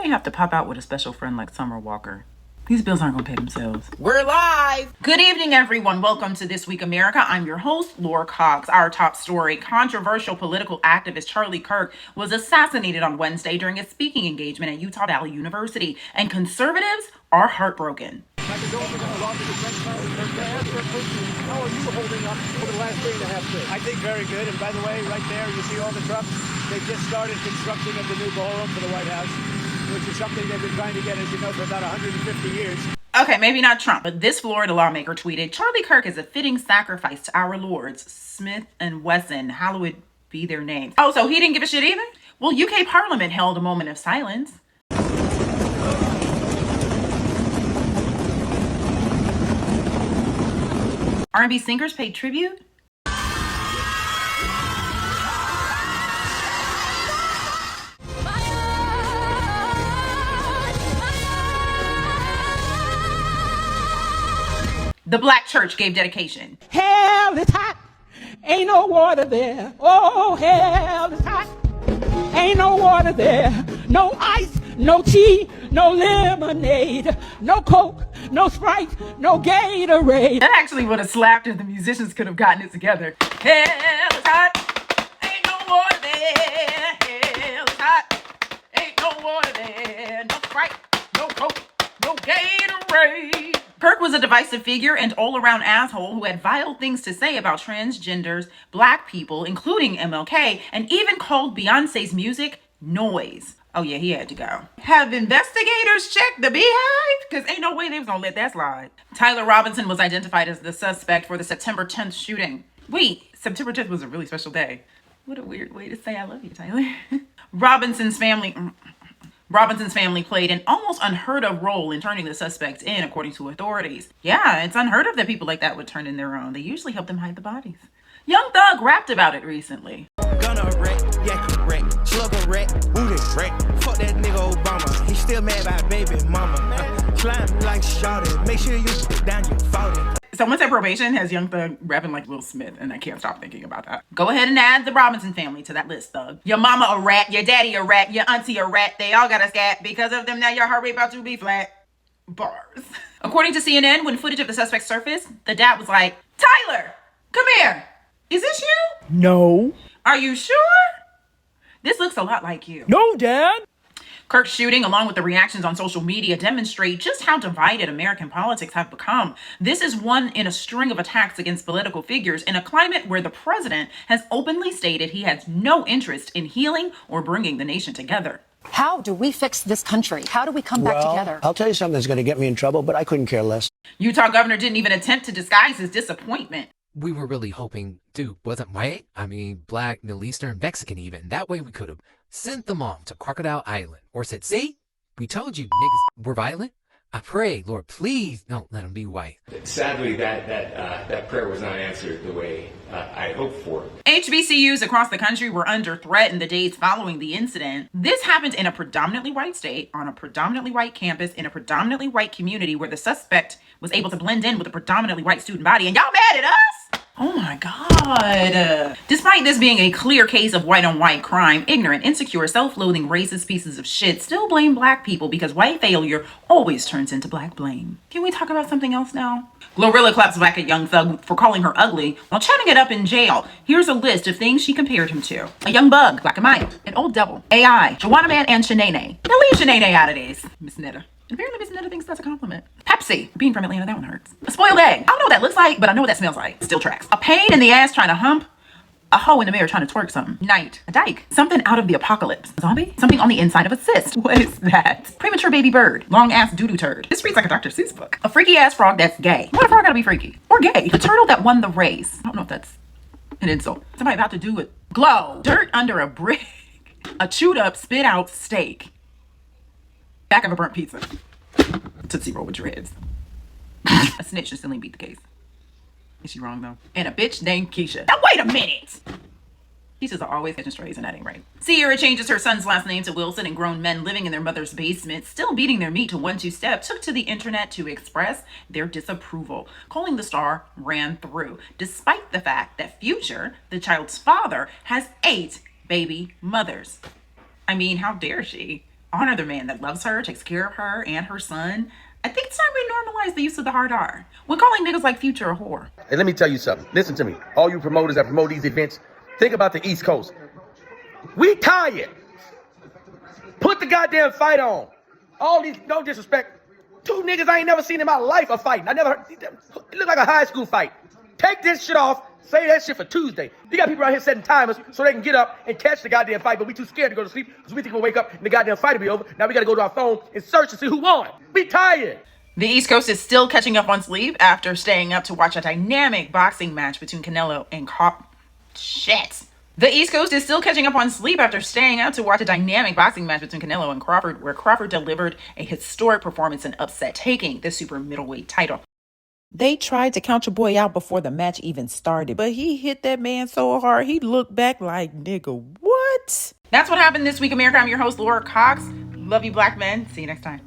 may have to pop out with a special friend like Summer Walker. These bills aren't gonna pay themselves. We're live! Good evening, everyone. Welcome to This Week America. I'm your host, Laura Cox. Our top story, controversial political activist Charlie Kirk was assassinated on Wednesday during a speaking engagement at Utah Valley University, and conservatives are heartbroken. How are you holding up for the last 3.5 days? I think very good. And by the way, right there, you see all the trucks. They just started construction of the new ballroom for the White House, which is something they've been trying to get, as you know, for about 150 years. Okay, maybe not Trump, but this Florida lawmaker tweeted, "Charlie Kirk is a fitting sacrifice to our lords, Smith and Wesson, hallowed be their names." Oh, so he didn't give a shit either? Well, UK Parliament held a moment of silence. R&B singers paid tribute. The Black Church gave dedication. Hell is hot, ain't no water there. Oh, hell is hot, ain't no water there. No ice, no tea, no lemonade, no Coke, no Sprite, no Gatorade. That actually would have slapped if the musicians could have gotten it together. Hell is hot, ain't no water there. Hell is hot, ain't no water there. No Sprite, no Coke, no Gatorade. Kirk was a divisive figure and all-around asshole who had vile things to say about transgenders, black people, including MLK, and even called Beyonce's music noise. Oh yeah, he had to go. Have investigators checked the beehive? Because ain't no way they was gonna let that slide. Tyler Robinson was identified as the suspect for the September 10th shooting. Wait, September 10th was a really special day. What a weird way to say I love you, Tyler. Robinson's family played an almost unheard of role in turning the suspects in, according to authorities. Yeah, it's unheard of that people like that would turn in their own. They usually help them hide the bodies. Young Thug rapped about it recently. Gonna wreck, yeah, correct. Slugger wreck, booty wreck. Fuck that nigga Obama. He still mad about baby mama. Slime like shawty. Make sure you put down your faulty. Someone said probation has Young Thug rapping like Will Smith, and I can't stop thinking about that. Go ahead and add the Robinson family to that list, Thug. Your mama a rat, your daddy a rat, your auntie a rat. They all got a scat. Because of them, now your heart rate about to be flat. Bars. According to CNN, when footage of the suspect surfaced, the dad was like, "Tyler, come here. Is this you? No. Are you sure? This looks a lot like you." No, Dad. Kirk's shooting, along with the reactions on social media, demonstrate just how divided American politics have become. This is one in a string of attacks against political figures in a climate where the president has openly stated he has no interest in healing or bringing the nation together. How do we fix this country? How do we come back together? I'll tell you something that's going to get me in trouble, but I couldn't care less. Utah governor didn't even attempt to disguise his disappointment. We were really hoping Duke wasn't white. I mean, black, Middle Eastern, Mexican even. That way we could have sent them all to Crocodile Island. Or said, "See, we told you niggas were violent. I pray, Lord, please don't let them be white." Sadly, that prayer was not answered the way I hoped for. HBCUs across the country were under threat in the days following the incident. This happened in a predominantly white state, on a predominantly white campus, in a predominantly white community where the suspect was able to blend in with a predominantly white student body. And y'all mad at us? Oh my God. Despite this being a clear case of white on white crime, ignorant, insecure, self-loathing, racist pieces of shit still blame black people because white failure always turns into black blame. Can we talk about something else now? GloRilla claps back at Young Thug for calling her ugly while chatting it up in jail. Here's a list of things she compared him to: a young bug, black and white, an old devil, AI, Joanna Man, and Shanae. Now leave Shanae out of this, Miss Netta. Apparently Miss Netta thinks that's a compliment. Pepsi. Being from Atlanta, that one hurts. A spoiled egg. I don't know what that looks like, but I know what that smells like. Still tracks. A pain in the ass trying to hump. A hoe in the mirror trying to twerk something. Night. A dyke. Something out of the apocalypse. A zombie. Something on the inside of a cyst. What is that? Premature baby bird. Long ass doo-doo turd. This reads like a Dr. Seuss book. A freaky ass frog that's gay. What a frog gotta be freaky? Or gay. The turtle that won the race. I don't know if that's an insult. Somebody about to do it. Glow. Dirt under a brick. A chewed up, spit out steak. Back of a burnt pizza. Tootsie Roll with your heads. A snitch instantly beat the case. Is she wrong though? And a bitch named Keisha. Now wait a minute! Keishas are always catching strays, and that ain't right. Ciara changes her son's last name to Wilson, and grown men living in their mother's basement, still beating their meat to 1-2 Step, took to the internet to express their disapproval. Calling the star ran through, despite the fact that Future, the child's father, has 8 baby mothers. I mean, how dare she? Honor the man that loves her, takes care of her and her son. I think it's time we normalize the use of the hard R when calling niggas like Future a whore. And let me tell you something. Listen to me. All you promoters that promote these events, think about the East Coast. We tired. Put the goddamn fight on. All these, no disrespect, two niggas I ain't never seen in my life are fighting. I never heard, it look like a high school fight. Take this shit off, say that shit for Tuesday. You got people out here setting timers so they can get up and catch the goddamn fight, but we too scared to go to sleep because we think we'll wake up and the goddamn fight will be over. Now we gotta go to our phone and search to see who won. We tired. The East Coast is still catching up on sleep after staying up to watch a dynamic boxing match between Canelo and The East Coast is still catching up on sleep after staying up to watch a dynamic boxing match between Canelo and Crawford, where Crawford delivered a historic performance and upset, taking the super middleweight title. They tried to count your boy out before the match even started, but he hit that man so hard, he looked back like, nigga, what? That's what happened this week, America. I'm your host, Laura Cox. Love you, black men. See you next time.